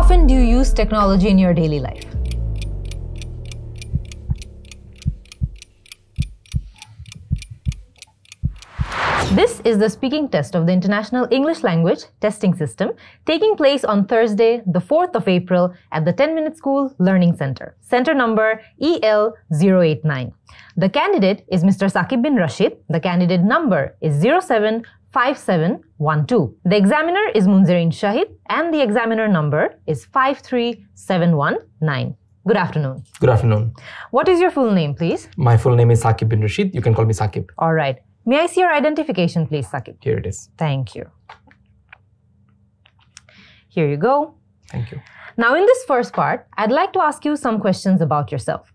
often do you use technology in your daily life? This is the speaking test of the International English Language Testing System taking place on Thursday, the 4th of April at the 10-Minute School Learning Center. Center number EL089. The candidate is Mr. Sakib Bin Rashid. The candidate number is 075712. The examiner is Munzereen Shahid and the examiner number is 53719. Good afternoon. Good afternoon. What is your full name, please? My full name is Sakib Bin Rashid. You can call me Sakib. All right. May I see your identification, please, Sakib? Here it is. Thank you. Here you go. Thank you. Now, in this first part, I'd like to ask you some questions about yourself.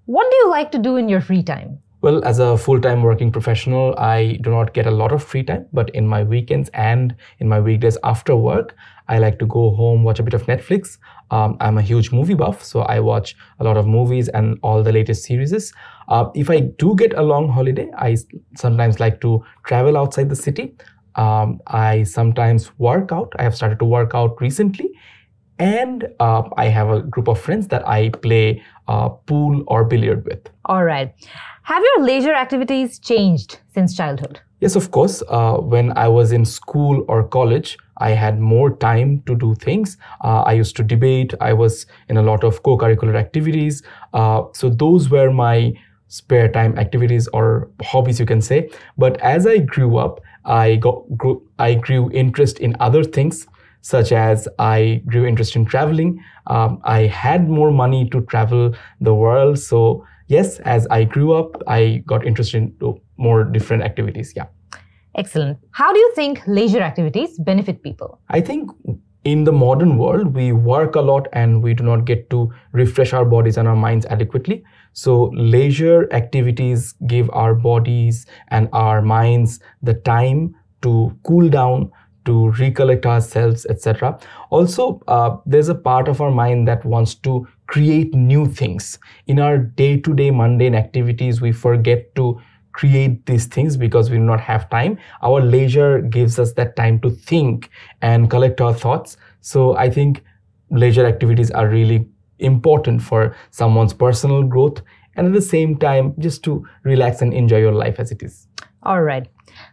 What do you like to do in your free time? Well, as a full-time working professional, I do not get a lot of free time, but in my weekends and in my weekdays after work, I like to go home, watch a bit of Netflix. I'm a huge movie buff, so I watch a lot of movies and all the latest series. If I do get a long holiday, I sometimes like to travel outside the city. I sometimes work out. I have started to work out recently. And I have a group of friends that I play pool or billiard with. All right. Have your leisure activities changed since childhood? Yes, of course. When I was in school or college, I had more time to do things. I used to debate. I was in a lot of co-curricular activities. So those were my spare time activities or hobbies, you can say. But as I grew up, I grew interest in other things, such as I grew interest in traveling. I had more money to travel the world. So yes, as I grew up, I got interested in more different activities. Yeah. Excellent. How do you think leisure activities benefit people? I think in the modern world, we work a lot and we do not get to refresh our bodies and our minds adequately. So leisure activities give our bodies and our minds the time to cool down, to recollect ourselves, etc. Also, there's a part of our mind that wants to create new things. In our day-to-day mundane activities, we forget to create these things because we do not have time. Our leisure gives us that time to think and collect our thoughts. So I think leisure activities are really important for someone's personal growth and at the same time just to relax and enjoy your life as it is. All right.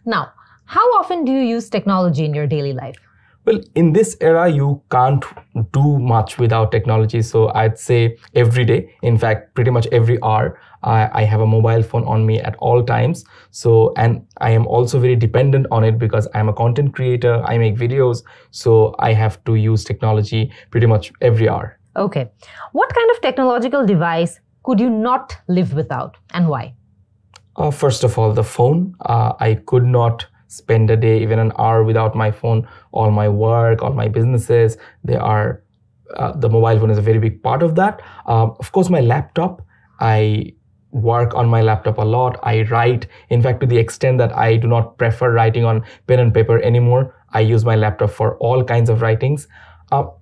Now, how often do you use technology in your daily life? Well, in this era, you can't do much without technology. So I'd say every day, in fact, pretty much every hour, I have a mobile phone on me at all times. So, and I am also very dependent on it because I'm a content creator. I make videos. So I have to use technology pretty much every hour. Okay. What kind of technological device could you not live without and why? First of all, the phone. I could not spend a day, even an hour without my phone. All my work, all my businesses, they are, the mobile phone is a very big part of that. Of course, my laptop, I work on my laptop a lot. I write, in fact, to the extent that I do not prefer writing on pen and paper anymore. I use my laptop for all kinds of writings.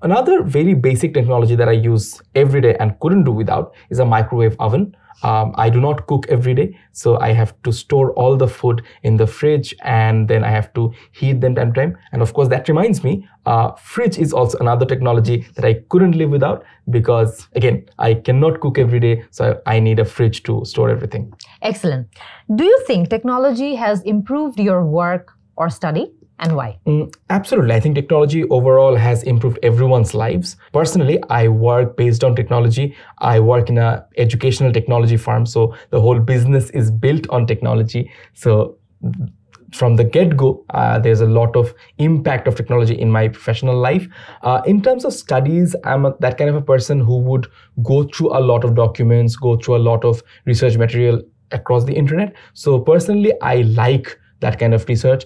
Another very basic technology that I use every day and couldn't do without is a microwave oven. I do not cook every day, so I have to store all the food in the fridge and then I have to heat them time to time. And of course, that reminds me, fridge is also another technology that I couldn't live without because, again, I cannot cook every day, so I need a fridge to store everything. Excellent. Do you think technology has improved your work or study? And why? Absolutely. I think technology overall has improved everyone's lives. Personally, I work based on technology. I work in an educational technology firm, so the whole business is built on technology. So from the get-go, there's a lot of impact of technology in my professional life. In terms of studies, I'm that kind of a person who would go through a lot of documents, go through a lot of research material across the internet. So personally, I like that kind of research.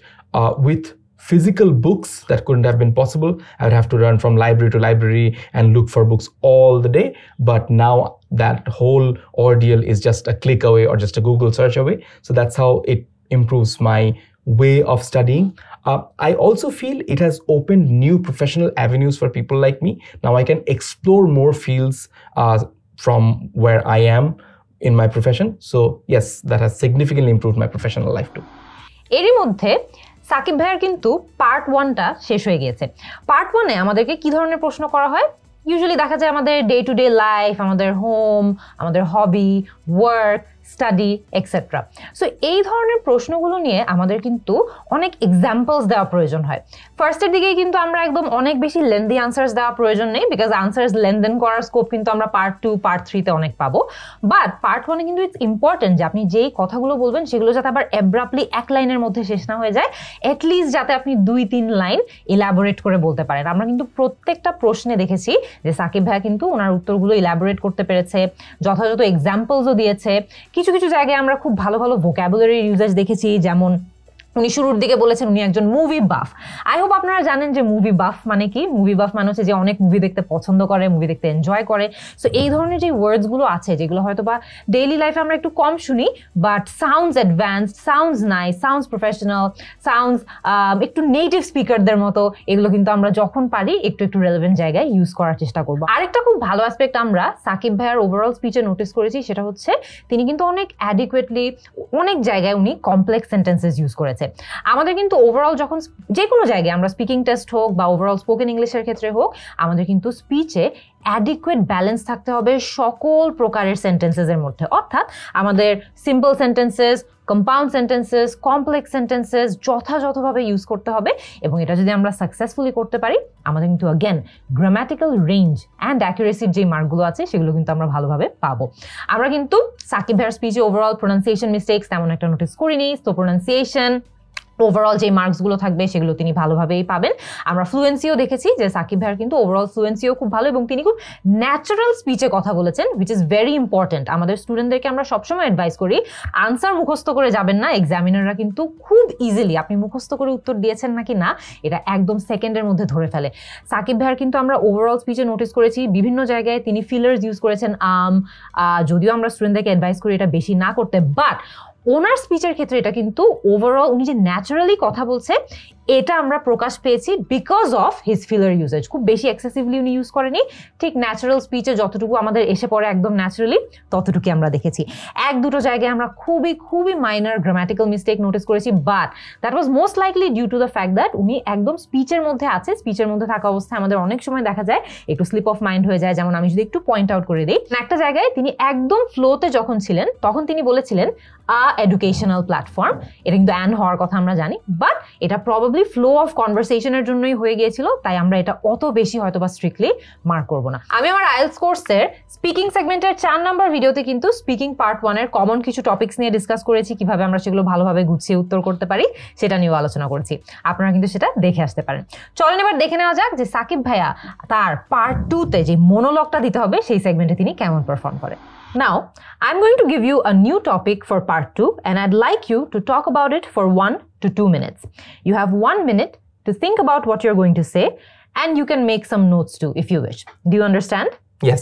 With physical books, that couldn't have been possible. I would have to run from library to library and look for books all the day. But now that whole ordeal is just a click away or just a Google search away. So that's how it improves my way of studying. I also feel it has opened new professional avenues for people like me. Now I can explore more fields from where I am in my profession. So yes, that has significantly improved my professional life too. এরই মধ্যে সাকিব ভাইয়ের কিন্তু part 1টা শেষ হয়ে গিয়েছে। Part 1-এ আমাদেরকে কি ধরনের প্রশ্ন করা হয়? ইউজুয়ালি দেখা যায় আমাদের ডে টু ডে লাইফ, আমাদের হোম, আমাদের হবি, ওয়ার্ক, স্টাডি এক্সেট্রা। সো এই ধরনের প্রশ্নগুলো নিয়ে আমাদের কিন্তু অনেক এক্সাম্পলস দেওয়া প্রয়োজন হয়। ফার্স্টের দিকেই কিন্তু আমরা একদম অনেক বেশি লেন্দি আনসার্স দেওয়া প্রয়োজন নেই, বিকজ আনসার্স লেনদেন করার স্কোপ কিন্তু আমরা পার্ট 2, পার্ট 3-তে অনেক পাবো। বাট পার্ট 1-এ কিন্তু ইটস ইম্পর্টেন্ট যে আপনি যেই কথাগুলো বলবেন সেগুলো যাতে আবার অ্যাব্রাপ্টলি এক লাইনের মধ্যে শেষ না হয়ে যায়, অ্যাটলিস্ট যাতে আপনি 2-3 লাইন ইলাবোরেট করে বলতে পারেন। আমরা কিন্তু প্রত্যেকটা প্রশ্নে দেখেছি যে সাকিব ভাইয়া কিন্তু ওনার উত্তরগুলো ইলাবোরেট করতে পেরেছে, যথাযথ এক্সাম্পলসও দিয়েছে। কিছু কিছু জায়গায় আমরা খুব ভালো ভালো ভোকাবুলারি ইউজেজ দেখেছি, যেমন উনি শুরুর দিকে বলেছেন উনি একজন মুভি বাফ। আই হোপ আপনারা জানেন যে মুভি বাফ মানে কি। মুভি বাফ মানে হচ্ছে যে অনেক মুভি দেখতে পছন্দ করে, মুভি দেখতে এনজয় করে। সো এই ধরনের যে ওয়ার্ডসগুলো আছে যেগুলো হয়তো বা ডেইলি লাইফে আমরা একটু কম শুনি, but sounds advanced, sounds nice, sounds professional, sounds একটু নেটিভ স্পিকারদের মতো, এগুলো কিন্তু আমরা যখন পারি একটু একটু রেলেভেন্ট জায়গায় ইউজ করার চেষ্টা করবো। আরেকটা খুব ভালো অ্যাসপেক্ট আমরা সাকিব ভাইয়ার ওভারঅল স্পিচে নোটিস করেছি, সেটা হচ্ছে তিনি কিন্তু অনেক অ্যাডিকুয়েটলি অনেক জায়গায় উনি কমপ্লেক্স সেন্টেন্সেস ইউজ করেছে। আমাদের কিন্তু ওভারঅল যখন যে কোনো জায়গায় আমরা স্পিকিং টেস্ট হোক বা ওভারঅল স্পোকেন ইংলিশের ক্ষেত্রে হোক, আমাদের কিন্তু স্পিচে অ্যাডিকুয়েট ব্যালেন্স থাকতে হবে সকল প্রকারের সেন্টেন্সেসের মধ্যে। অর্থাৎ আমাদের simple sentences, compound sentences, complex sentences যথাযথভাবে ইউজ করতে হবে। এবং এটা যদি আমরা সাকসেসফুলি করতে পারি, আমাদের কিন্তু অ্যাগেন গ্রামাটিক্যাল রেঞ্জ অ্যান্ড অ্যাকুরেসির যে মার্কগুলো আছে সেগুলো কিন্তু আমরা ভালোভাবে পাবো। আমরা কিন্তু সাকিব ভাইয়ের স্পিচে ওভারঅল প্রোনাউন্সিয়েশন মিস্টেক্স তেমন একটা নোটিস করিনি। তো প্রোনাউন্সিয়েশন ওভারঅল যে মার্কসগুলো থাকবে সেগুলো তিনি ভালোভাবেই পাবেন। আমরা ফ্লুয়েন্সিও দেখেছি যে সাকিব ভাইয়ের কিন্তু ওভারঅল ফ্লুয়েন্সিও খুব ভালো এবং তিনি খুব ন্যাচারাল স্পিচে কথা বলেছেন, হুইচ ইজ ভেরি ইম্পর্টেন্ট। আমাদের স্টুডেন্টদেরকে আমরা সবসময় অ্যাডভাইস করি আনসার মুখস্থ করে যাবেন না। এক্সামিনাররা কিন্তু খুব ইজিলি আপনি মুখস্থ করে উত্তর দিয়েছেন নাকি না এটা একদম সেকেন্ডের মধ্যে ধরে ফেলে। সাকিব ভাইয়ের কিন্তু আমরা ওভারঅল স্পিচে নোটিস করেছি বিভিন্ন জায়গায় তিনি ফিলার্স ইউজ করেছেন। যদিও আমরা স্টুডেন্টদেরকে অ্যাডভাইস করি এটা বেশি না করতে, বাট ওনার স্পিচের ক্ষেত্রে এটা কিন্তু ওভারঅল উনি যে ন্যাচারালি কথা বলছে এটা আমরা প্রকাশ পেয়েছি because of his filler usage. খুব বেশি এক্সেসিভলি উনি ইউজ করেনি, ঠিক ন্যাচারাল স্পিচে যতটুকু আমাদের এসে পড়ে একদম ন্যাচারালি ততটুকু আমরা দেখেছি। এক দুটো জায়গায় আমরা খুবই খুবই মাইনার গ্রামাটিক্যাল মিস্টেক নোটিস করেছি, but that was most likely due to the fact that উনি একদম স্পিচের মধ্যে আছে। স্পিচের মধ্যে থাকা অবস্থায় আমাদের অনেক সময় দেখা যায় একটু স্লিপ অফ মাইন্ড হয়ে যায়। যেমন আমি যদি একটু পয়েন্ট আউট করে দিই, একটা জায়গায় তিনি একদম ফ্লোতে যখন ছিলেন তখন তিনি বলেছিলেন এডুকেশনাল প্ল্যাটফর্ম। এটা কিন্তু অ্যান হওয়ার কথা আমরা জানি, বাট এটা প্রবাবলি ফ্লো অফ কনভারসেশনের জন্যই হয়ে গিয়েছিল, তাই আমরা এটা অত বেশি হয়তো বা স্ট্রিক্টলি মার্ক করবো না। আমি আমার আইএলটিএস কোর্সের স্পিকিং সেগমেন্টের 4 নম্বর ভিডিওতে কিন্তু স্পিকিং পার্ট 1-এর কমন কিছু টপিকস নিয়ে ডিসকাস করেছি, কিভাবে আমরা সেগুলো ভালোভাবে গুছিয়ে উত্তর করতে পারি সেটা নিয়েও আলোচনা করেছি। আপনারা কিন্তু সেটা দেখে আসতে পারেন। চলেন এবার দেখে নেওয়া যাক যে সাকিব ভাইয়া তার পার্ট 2-তে যে মনোলগটা দিতে হবে সেই সেগমেন্টে তিনি কেমন পারফর্ম করেন। Now, I'm going to give you a new topic for part 2 and I'd like you to talk about it for 1 to 2 minutes. You have 1 minute to think about what you're going to say and you can make some notes too if you wish. Do you understand? Yes.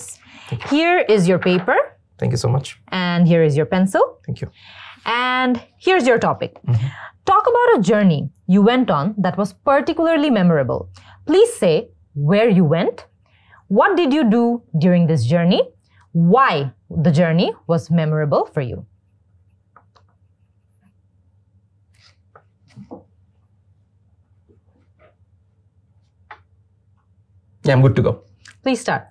Here is your paper. Thank you so much. And here is your pencil. Thank you. And here's your topic. Talk about a journey you went on that was particularly memorable. Please say where you went, what did you do during this journey, why the journey was memorable for you. Yeah, I'm good to go. Please start.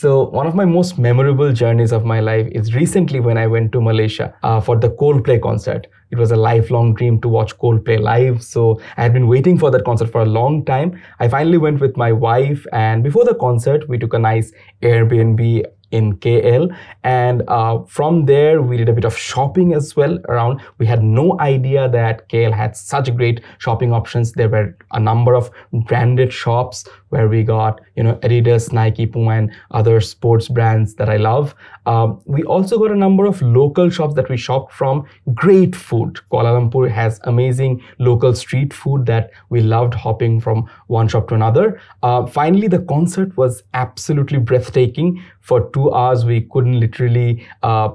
So one of my most memorable journeys of my life is recently when I went to Malaysia for the Coldplay concert. It was a lifelong dream to watch Coldplay live. So I had been waiting for that concert for a long time. I finally went with my wife, and before the concert, we took a nice Airbnb in KL, and from there we did a bit of shopping as well around. We had no idea that KL had such great shopping options. There were a number of branded shops where we got, you know, Adidas, Nike, Puma and other sports brands that I love. We also got a number of local shops that we shopped from. Great food. Kuala Lumpur has amazing local street food that we loved hopping from one shop to another. Finally, the concert was absolutely breathtaking. For 2 hours, we couldn't literally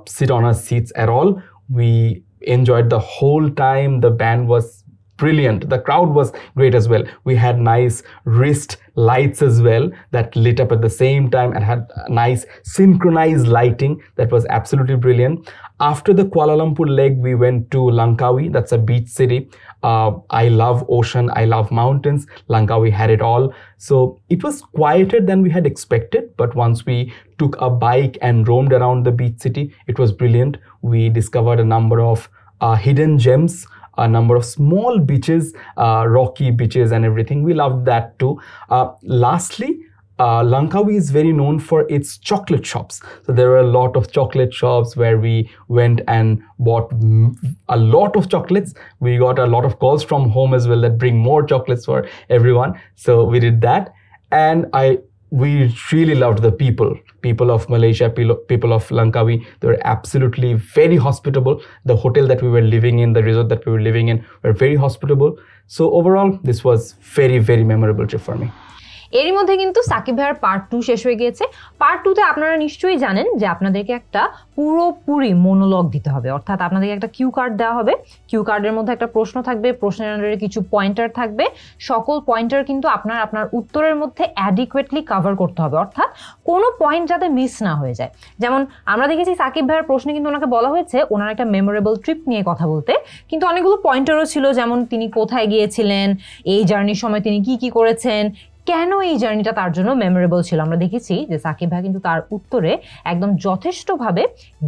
sit on our seats at all. We enjoyed the whole time. The band was brilliant. The crowd was great as well. We had nice wrist lights as well that lit up at the same time and had nice synchronized lighting that was absolutely brilliant. After the Kuala Lumpur leg, we went to Langkawi. That's a beach city. I love ocean, I love mountains. Langkawi had it all. So it was quieter than we had expected, but once we took a bike and roamed around the beach city, it was brilliant. We discovered a number of hidden gems, a number of small beaches, rocky beaches and everything. We loved that too. Lastly, Langkawi is very known for its chocolate shops. So there were a lot of chocolate shops where we went and bought a lot of chocolates. We got a lot of calls from home as well that bring more chocolates for everyone. So we did that. And we really loved the people of Malaysia, people of Langkawi. They were absolutely very hospitable. The hotel that we were living in, the resort that we were living in were very hospitable. So overall, this was very, very memorable trip for me. এরই মধ্যে কিন্তু সাকিব ভাইয়ের part 2 শেষ হয়ে গিয়েছে। Part 2 তে আপনারা নিশ্চয়ই জানেন যে আপনাদেরকে একটা পুরোপুরি মনোলগ দিতে হবে, অর্থাৎ আপনাদেরকে একটা কিউ কার্ড দেওয়া হবে। কিউ কার্ডের মধ্যে একটা প্রশ্ন থাকবে, প্রশ্নের আন্ডারে কিছু পয়েন্টার থাকবে। সকল পয়েন্টার কিন্তু আপনার উত্তরের মধ্যে অ্যাডিকুয়েটলি কভার করতে হবে, অর্থাৎ কোনো পয়েন্ট যাতে মিস না হয়ে যায়। যেমন আমরা দেখেছি সাকিব ভাইয়ের প্রশ্নে কিন্তু ওনাকে বলা হয়েছে ওনার একটা মেমোরেবল ট্রিপ নিয়ে কথা বলতে, কিন্তু অনেকগুলো পয়েন্টারও ছিল, যেমন তিনি কোথায় গিয়েছিলেন, এই জার্নির সময় তিনি কি কি করেছেন, কেন এই জার্নিটা তার জন্য মেমোরেবল ছিল। আমরা দেখেছি যে সাকিব ভাই কিন্তু তার উত্তরে একদম যথেষ্টভাবে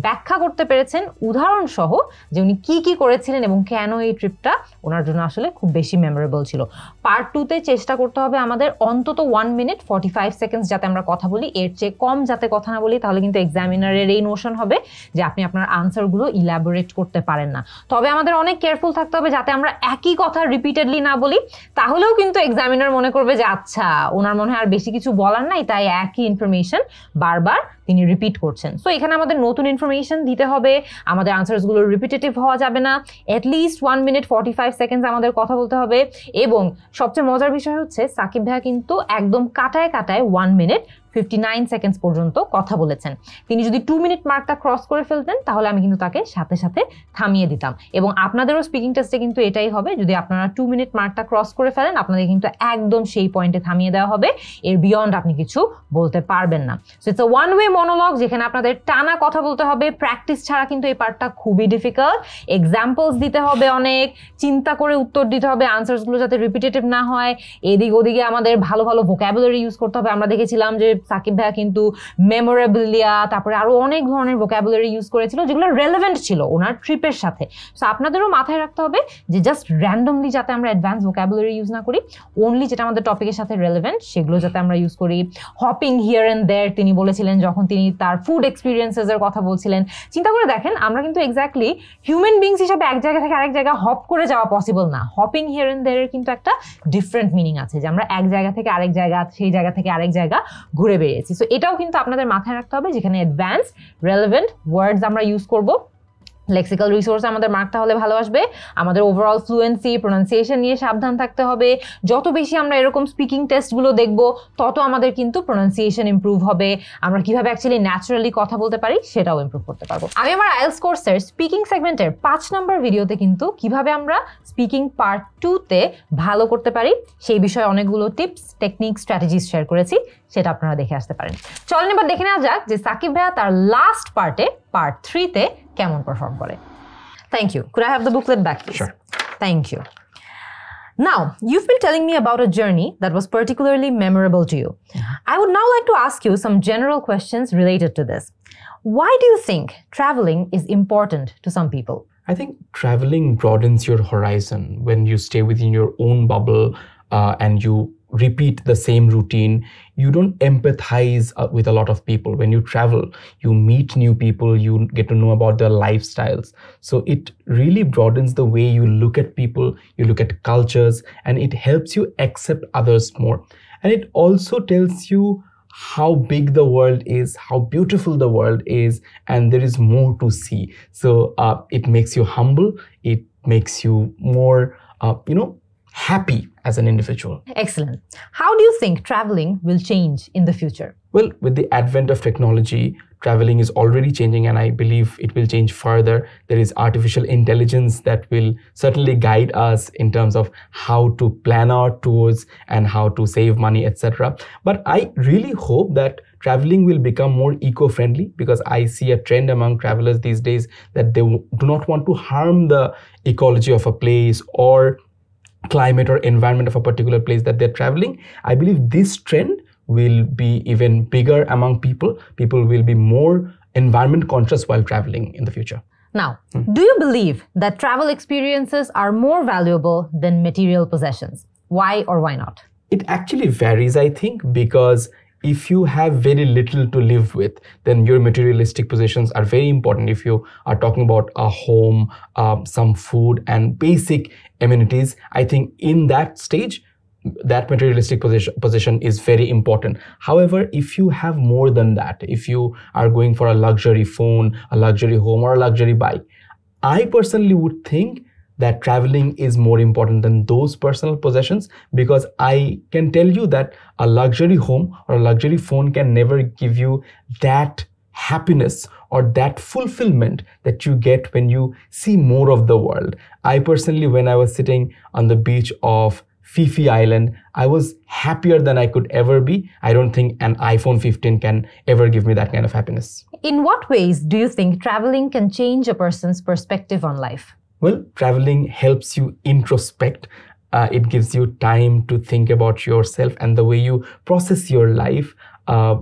ব্যাখ্যা করতে পেরেছেন উদাহরণ সহ যে উনি কি কি করেছিলেন এবং কেন এই ট্রিপটা ওনার জন্য আসলে খুব বেশি মেমোরেবল ছিল। পার্ট 2 তে চেষ্টা করতে হবে আমাদের অন্তত 1 মিনিট 45 সেকেন্ডস যাতে আমরা কথা বলি, এর চেয়ে কম যাতে কথা না বলি, তাহলে কিন্তু এক্সামিনারের এই নোশন হবে যে আপনি আপনার আনসারগুলো ইলাবোরেট করতে পারেন না। তবে আমাদের অনেক কেয়ারফুল থাকতে হবে যাতে আমরা একই কথা রিপিটেডলি না বলি, তাহলেও কিন্তু এক্সামিনার মনে করবে যে আচ্ছা ওনার মনে হয় আর বেশি কিছু বলার নাই, তাই একই ইনফরমেশন বারবার তিনি রিপিট করছেন। সো এখানে আমাদের নতুন ইনফরমেশন দিতে হবে, আমাদের আনসারসগুলো রিপিটেটিভ হওয়া যাবে না, অ্যাটলিস্ট 1 মিনিট 45 সেকেন্ডস আমাদের কথা বলতে হবে। এবং সবচেয়ে মজার বিষয় হচ্ছে সাকিব ভাইয়া কিন্তু একদম কাটায় 1 মিনিট 59 সেকেন্ডস পর্যন্ত কথা বলেছেন। তিনি যদি 2 মিনিট মার্কটা ক্রস করে ফেলতেন তাহলে আমি কিন্তু তাকে সাথে সাথে থামিয়ে দিতাম। এবং আপনাদেরও স্পিকিং টেস্টে কিন্তু এটাই হবে, যদি আপনারা 2 মিনিট মার্কটা ক্রস করে ফেলেন আপনাদের কিন্তু একদম সেই পয়েন্টে থামিয়ে দেওয়া হবে, এর বিয়ন্ড আপনি কিছু বলতে পারবেন না। So it's a one way monologue যেখানে আপনাদের টানা কথা বলতে হবে। প্র্যাকটিস ছাড়া কিন্তু এই পার্টটা খুবই ডিফিকাল্ট। এক্সাম্পলস দিতে হবে, অনেক চিন্তা করে উত্তর দিতে হবে, আনসারসগুলো যাতে রিপিটেটিভ না হয়। এদিক ওদিকে আমাদের ভালো ভালো ভোকাবুলারি ইউজ করতে হবে। আমরা দেখেছিলাম যে সাকিব ভাইয়া কিন্তু মেমোরেবলিয়া, তারপরে আরো অনেক ধরনের ভোকাবুলারি ইউজ করেছিল যেগুলো রেলেভেন্ট ছিল ওনার ট্রিপের সাথে। সো আপনাদেরও মাথায় রাখতে হবে যে জাস্ট র্যান্ডমলি যাতে আমরা অ্যাডভান্স ভোকাবুলারি ইউজ না করি, অনলি যেটা আমাদের টপিকের সাথে রেলেভেন্ট সেগুলো যাতে আমরা ইউজ করি। হপিং হিয়ার অ্যান্ড দেয়ার তিনি বলেছিলেন যখন তিনি তার ফুড এক্সপিরিয়েন্সেস এর কথা বলছিলেন। চিন্তা করে দেখেন, আমরা কিন্তু এক্স্যাক্টলি হিউম্যান বিংস হিসাবে এক জায়গা থেকে আরেক জায়গা হপ করে যাওয়া পসিবল না। হপিং হিয়ার অ্যান্ড দেয়ার কিন্তু একটা ডিফারেন্ট মিনিং আছে, যে আমরা এক জায়গা থেকে আরেক জায়গা, সেই জায়গা থেকে আরেক জায়গা ঘুরে বেরিয়েছি। সো এটাও কিন্তু আপনাদের মাথায় রাখতে হবে, যেখানে অ্যাডভান্স রেলেভেন্ট ওয়ার্ডস আমরা ইউজ করব। লেক্সিক্যাল রিসোর্স আমাদের মার্ক তাহলে ভালো আসবে। আমাদের ওভারঅল ফ্লুয়েন্সি, প্রোনাউন্সিয়েশন নিয়ে সাবধান থাকতে হবে। যত বেশি আমরা এরকম স্পিকিং টেস্টগুলো দেখব তত আমাদের কিন্তু প্রোনাউন্সিয়েশন ইমপ্রুভ হবে। আমরা কিভাবে অ্যাকচুয়ালি ন্যাচারালি কথা বলতে পারি সেটাও ইমপ্রুভ করতে পারবো। আমি আমার আইএলটিএস কোর্সের স্পিকিং সেগমেন্টের 5 নম্বর ভিডিওতে কিন্তু কিভাবে আমরা স্পিকিং পার্ট 2 তে ভালো করতে পারি সেই বিষয়ে অনেকগুলো টিপস, টেকনিক, স্ট্র্যাটেজিস শেয়ার করেছি, সেটা আপনারা দেখে আসতে পারেন। চলেন এবার দেখে নেওয়া যাক যে সাকিব ভাইয়া তার লাস্ট পার্টে, পার্ট 3 তে কেমন পারফর্ম করে। Thank you. Could I have the booklet back, please? Sure. Thank you. Now, you've been telling me about a journey that was particularly memorable to you. I would now like to ask you some general questions related to this. Why do you think traveling is important to some people? I think traveling broadens your horizon. When you stay within your own bubble and you repeat the same routine, you don't empathize with a lot of people. When you travel, you meet new people, you get to know about their lifestyles. So it really broadens the way you look at people, you look at cultures, and it helps you accept others more. And it also tells you how big the world is, how beautiful the world is, and there is more to see. So it makes you humble, it makes you more, happy as an individual. Excellent. How do you think traveling will change in the future? Well, with the advent of technology, traveling is already changing, and I believe it will change further. There is artificial intelligence that will certainly guide us in terms of how to plan our tours and how to save money, etc. But I really hope that traveling will become more eco-friendly, because I see a trend among travelers these days that they do not want to harm the ecology of a place or climate or environment of a particular place that they're traveling. I believe this trend will be even bigger among people. People will be more environment conscious while traveling in the future. Now, do you believe that travel experiences are more valuable than material possessions? Why or why not? It actually varies, I think, because if you have very little to live with, then your materialistic possessions are very important. If you are talking about a home, some food and basic amenities, I think in that stage, that materialistic possession is very important. However, if you have more than that, if you are going for a luxury phone, a luxury home, or a luxury bike, I personally would think that traveling is more important than those personal possessions, because I can tell you that a luxury home or a luxury phone can never give you that happiness or that fulfillment that you get when you see more of the world. I personally, when I was sitting on the beach of Fifi Island, I was happier than I could ever be. I don't think an iPhone 15 can ever give me that kind of happiness. In what ways do you think traveling can change a person's perspective on life? Well, traveling helps you introspect. It gives you time to think about yourself and the way you process your life.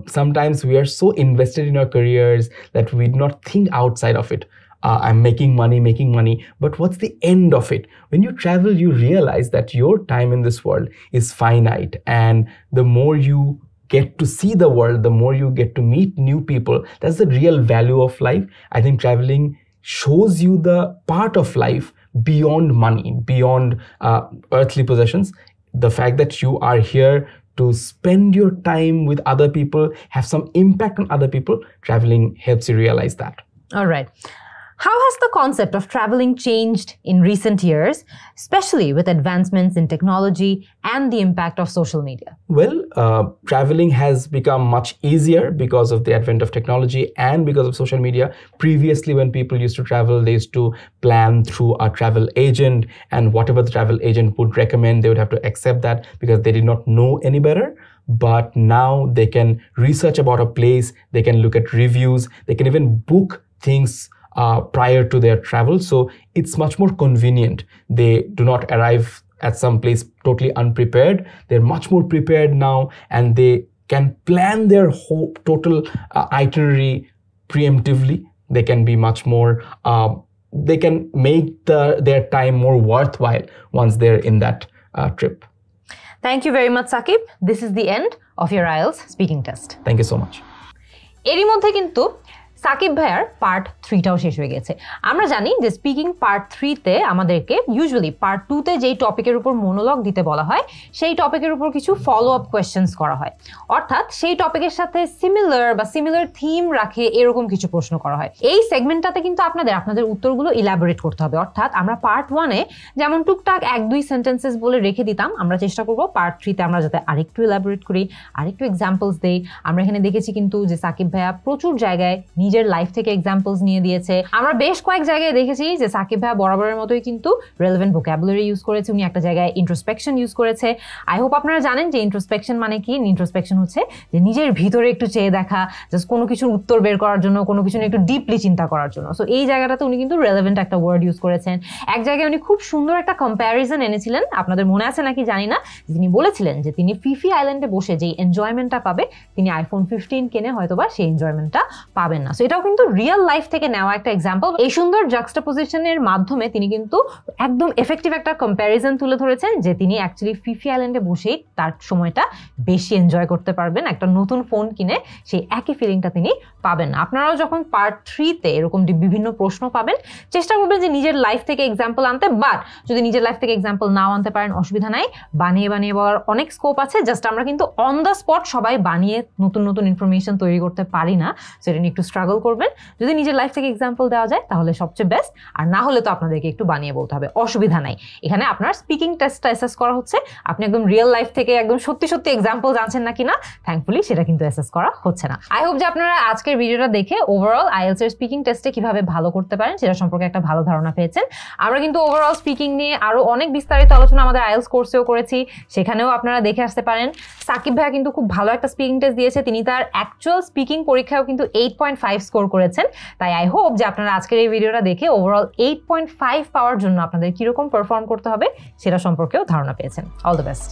Sometimes we are so invested in our careers that we do not think outside of it. I'm making money, but what's the end of it? When you travel, you realize that your time in this world is finite, and the more you get to see the world, the more you get to meet new people. That's the real value of life. I think traveling shows you the part of life beyond money, beyond earthly possessions. The fact that you are here to spend your time with other people, have some impact on other people, traveling helps you realize that. All right. How has the concept of traveling changed in recent years, especially with advancements in technology and the impact of social media? Well, traveling has become much easier because of the advent of technology and because of social media. Previously, when people used to travel, they used to plan through a travel agent, and whatever the travel agent would recommend, they would have to accept that because they did not know any better. But now they can research about a place, they can look at reviews, they can even book things prior to their travel. So it's much more convenient. They do not arrive at some place totally unprepared. They're much more prepared now, and they can plan their whole total itinerary preemptively. They can be much more, they can make their time more worthwhile once they're in that trip. Thank you very much, Sakib. This is the end of your IELTS speaking test. Thank you so much. এরই মধ্যে কিন্তু সাকিব ভাইয়ার part 3টাও শেষ হয়ে গেছে। আমরা জানি যে স্পিকিং পার্ট 3তে আমাদেরকে ইউজুয়ালি পার্ট 2তে যেই টপিকের উপর মনোলগ দিতে বলা হয়, সেই টপিকের উপর কিছু ফলো আপ কোয়েশ্চেন্স করা হয়। অর্থাৎ সেই টপিকের সাথে সিমিলার থিম রাখে এরকম কিছু প্রশ্ন করা হয়। এই সেগমেন্টটাতে কিন্তু আপনাদের উত্তরগুলো ইলাবোরেট করতে হবে। অর্থাৎ আমরা পার্ট 1-এ যেমন টুকটাক 1-2 সেন্টেন্সেস বলে রেখে দিতাম, আমরা চেষ্টা করব পার্ট 3তে আমরা যাতে আরেকটু ইলাবোরেট করি, আরেকটু এক্সাম্পলস দেই। আমরা এখানে দেখেছি কিন্তু যে সাকিব ভাইয়া প্রচুর জায়গায় নিজের লাইফ থেকে এক্সাম্পলস নিয়ে দিয়েছে। আমরা বেশ কয়েক জায়গায় দেখেছি যে সাকিব ভাইয়া বরাবরের মতোই কিন্তু রেলেভেন্ট ভোকাবুলারি ইউজ করেছে। উনি একটা জায়গায় ইন্ট্রোস্পেকশন ইউজ করেছে। আই হোপ আপনারা জানেন যে ইন্ট্রোস্পেকশন মানে কি। ইন্ট্রোস্পেকশন হচ্ছে যে নিজের ভিতরে একটু চেয়ে দেখা, জাস্ট কোনো কিছুর উত্তর বের করার জন্য, কোনো কিছু নিয়ে একটু ডিপলি চিন্তা করার জন্য। সো এই জায়গাটাতে উনি কিন্তু রেলেভেন্ট একটা ওয়ার্ড ইউজ করেছেন। এক জায়গায় উনি খুব সুন্দর একটা কম্প্যারিজন এনেছিলেন, আপনাদের মনে আছে নাকি জানি না। তিনি বলেছিলেন যে তিনি ফিফি আইল্যান্ডে বসে যেই এনজয়মেন্টটা পাবে, তিনি আইফোন 15 কিনে হয়তোবা সেই এনজয়মেন্টটা পাবেন না। সো এটাও কিন্তু রিয়েল লাইফ থেকে নেওয়া একটা এক্সাম্পল। এই সুন্দর জাক্সটাপোজিশনের মাধ্যমে তিনি কিন্তু একদম এফেক্টিভ একটা কম্প্যারিজন তুলে ধরেছেন যে তিনি অ্যাকচুয়ালি ফিফি আইল্যান্ডে বসেই তার সময়টা বেশি এনজয় করতে পারবেন। একটা নতুন ফোন কিনে সেই একই ফিলিংটা তিনি পাবেন না। আপনারাও যখন পার্ট 3তে এরকম বিভিন্ন প্রশ্ন পাবেন, চেষ্টা করবেন যে নিজের লাইফ থেকে এক্সাম্পল আনতে। বাট যদি নিজের লাইফ থেকে এক্সাম্পল নাও আনতে পারেন, অসুবিধা নাই, বানিয়ে বলার অনেক স্কোপ আছে। জাস্ট আমরা কিন্তু অন দ্য স্পট সবাই বানিয়ে নতুন ইনফরমেশন তৈরি করতে পারি না। সো এটা নিয়ে একটু স্ট্রাগল স্ট্রাগল করবেন। যদি নিজের লাইফ থেকে এক্সাম্পল দেওয়া যায় তাহলে সবচেয়ে বেস্ট, আর না হলে তো আপনাদেরকে একটু বানিয়ে বলতে হবে, অসুবিধা নাই। এখানে আপনার স্পিকিং টেস্টটা অ্যাসেস করা হচ্ছে, আপনি একদম রিয়েল লাইফ থেকে একদম সত্যি সত্যি এক্সাম্পল জানছেন নাকি না, থ্যাঙ্কফুলি সেটা কিন্তু অ্যাসেস করা হচ্ছে না। আই হোপ যে আপনারা আজকের ভিডিওটা দেখে ওভারঅল আইএলটিএস এর স্পিকিং টেস্টে কিভাবে ভালো করতে পারেন সেটা সম্পর্কে একটা ভালো ধারণা পেয়েছেন। আমরা কিন্তু ওভারঅল স্পিকিং নিয়ে আরো অনেক বিস্তারিত আলোচনা আমাদের আইএলটিএস কোর্সেও করেছি, সেখানেও আপনারা দেখে আসতে পারেন। সাকিব ভাইয়া কিন্তু খুব ভালো একটা স্পিকিং টেস্ট দিয়েছে, তিনি তার অ্যাকচুয়াল স্পিকিং পরীক্ষাও কিন্তু 8.5 স্কোর করেছেন। তাই আই হোপ যে আপনারা আজকের এই ভিডিওটা দেখে ওভারঅল 8.5 পাওয়ার জন্য আপনাদের কিরকম পারফর্ম করতে হবে সেটা সম্পর্কেও ধারণা পেয়েছেন। All the best.